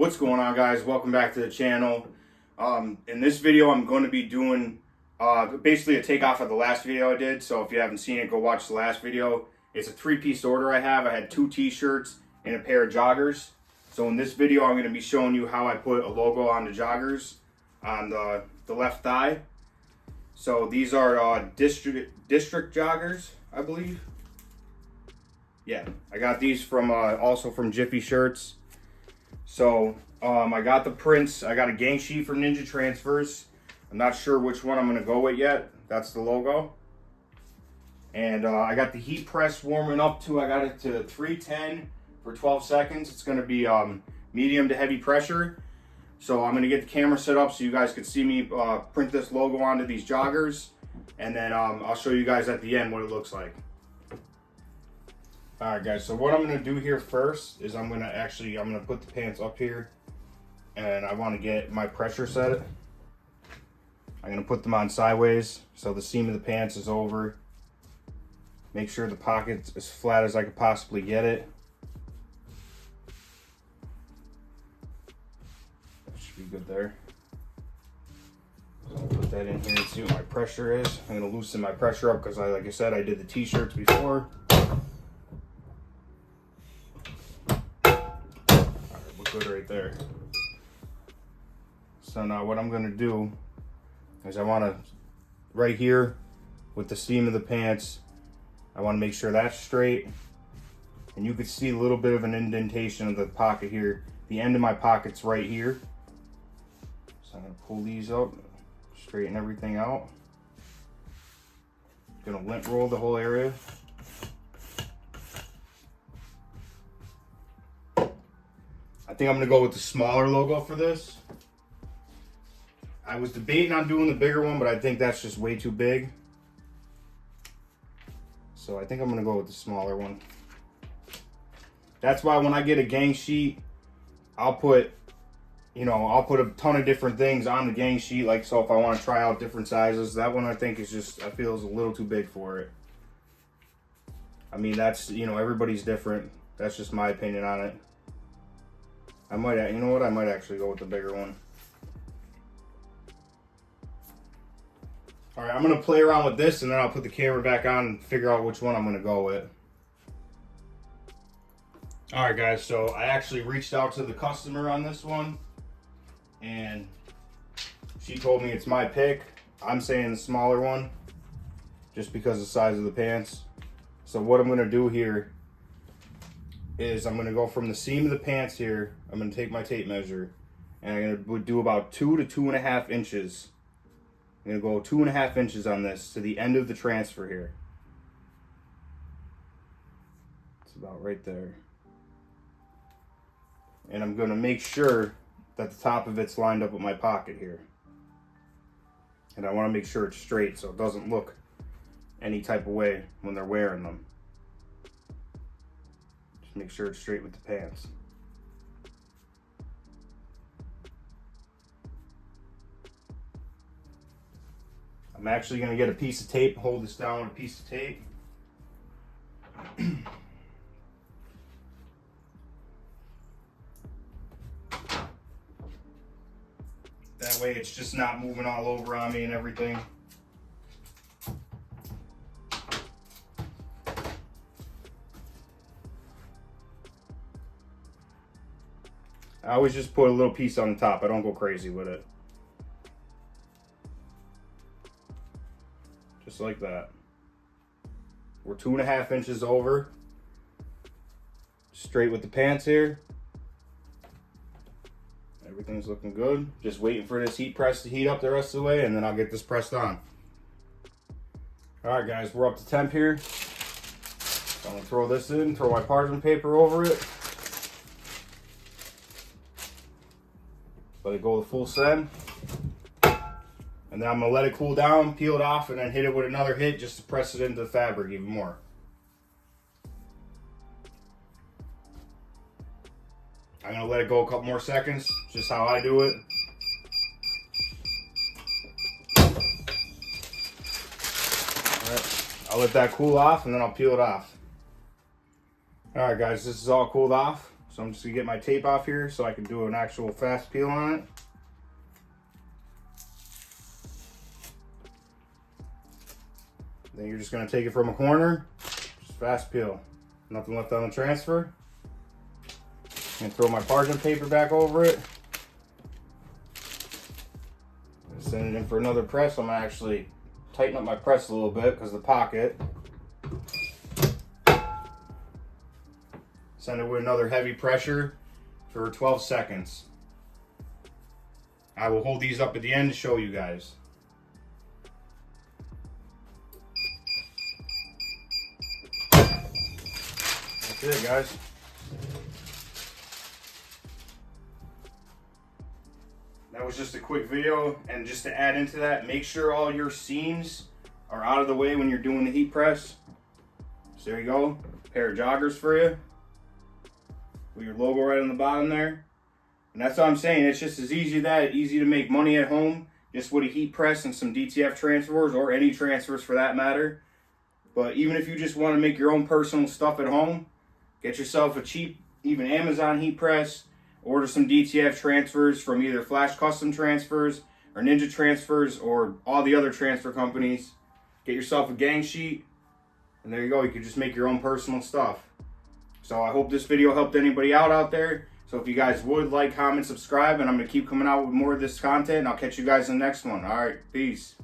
What's going on, guys? Welcome back to the channel. In this video I'm going to be doing basically a takeoff of the last video I did. So if you haven't seen it, go watch the last video. It's a three-piece order I have. I had 2 t-shirts and a pair of joggers. So in this video I'm going to be showing you how I put a logo on the joggers on the left thigh. So these are district joggers, I believe. Yeah, I got these from also from Jiffy Shirts. So I got the prints. I got a gang sheet from Ninja Transfers. I'm not sure which one I'm going to go with yet. That's the logo. And I got the heat press warming up to, I got it to 310 for 12 seconds. It's going to be medium to heavy pressure. So I'm going to get the camera set up so you guys can see me print this logo onto these joggers. And then I'll show you guys at the end what it looks like. Alright guys, so what I'm going to do here first is I'm going to put the pants up here. And I want to get my pressure set. I'm going to put them on sideways so the seam of the pants is over. Make sure the pocket's as flat as I could possibly get it. That should be good there. So I'll put that in here and see what my pressure is. I'm going to loosen my pressure up because like I said, I did the t-shirts before. Good right there. So now what I'm going to do is I want to, right here with the seam of the pants, I want to make sure that's straight. And you can see a little bit of an indentation of the pocket here. The end of my pocket's right here. So I'm going to pull these up, straighten everything out. Going to lint roll the whole area. I think I'm going to go with the smaller logo for this. I was debating on doing the bigger one, but I think that's just way too big. So I think I'm going to go with the smaller one. That's why when I get a gang sheet, I'll put a ton of different things on the gang sheet. Like, so if I want to try out different sizes, that one I think is just, I feel is a little too big for it. I mean, that's, everybody's different. That's just my opinion on it. I might actually go with the bigger one. All right, I'm gonna play around with this and then I'll put the camera back on and figure out which one I'm gonna go with. All right, guys, so I actually reached out to the customer on this one and she told me it's my pick. I'm saying the smaller one just because of the size of the pants. So what I'm gonna do here is I'm going to go from the seam of the pants here. I'm going to take my tape measure and I'm going to do about 2 to 2.5 inches. I'm going to go 2.5 inches on this to the end of the transfer here. It's about right there. And I'm going to make sure that the top of it's lined up with my pocket here. And I want to make sure it's straight so it doesn't look any type of way when they're wearing them. Make sure it's straight with the pants. I'm actually going to get a piece of tape, hold this down with a piece of tape. That way it's just not moving all over on me and everything. I always just put a little piece on the top. I don't go crazy with it. Just like that. We're 2.5 inches over. Straight with the pants here. Everything's looking good. Just waiting for this heat press to heat up the rest of the way and then I'll get this pressed on. Alright guys, we're up to temp here. So I'm going to throw this in, throw my parchment paper over it. Let it go the full send. And then I'm going to let it cool down, peel it off, and then hit it with another hit just to press it into the fabric even more. I'm going to let it go a couple more seconds, just how I do it. Alright, I'll let that cool off and then I'll peel it off. Alright guys, this is all cooled off. So I'm just gonna get my tape off here so I can do an actual fast peel on it. Then you're just gonna take it from a corner, just fast peel. Nothing left on the transfer. And throw my parchment paper back over it. Send it in for another press. I'm gonna actually tighten up my press a little bit because of the pocket. Send it with another heavy pressure for 12 seconds. I will hold these up at the end to show you guys. That's it, guys. That was just a quick video, and just to add into that, make sure all your seams are out of the way when you're doing the heat press. So there you go, a pair of joggers for you. With your logo right on the bottom there. And that's what I'm saying, it's just as easy to make money at home, just with a heat press and some DTF transfers, or any transfers for that matter. But even if you just want to make your own personal stuff at home, get yourself a cheap, even Amazon heat press, order some DTF transfers from either Flash Custom Transfers or Ninja Transfers or all the other transfer companies. Get yourself a gang sheet, and there you go, you can just make your own personal stuff. So I hope this video helped anybody out there. So if you guys would like, comment, subscribe, and I'm going to keep coming out with more of this content, and I'll catch you guys in the next one. All right, peace.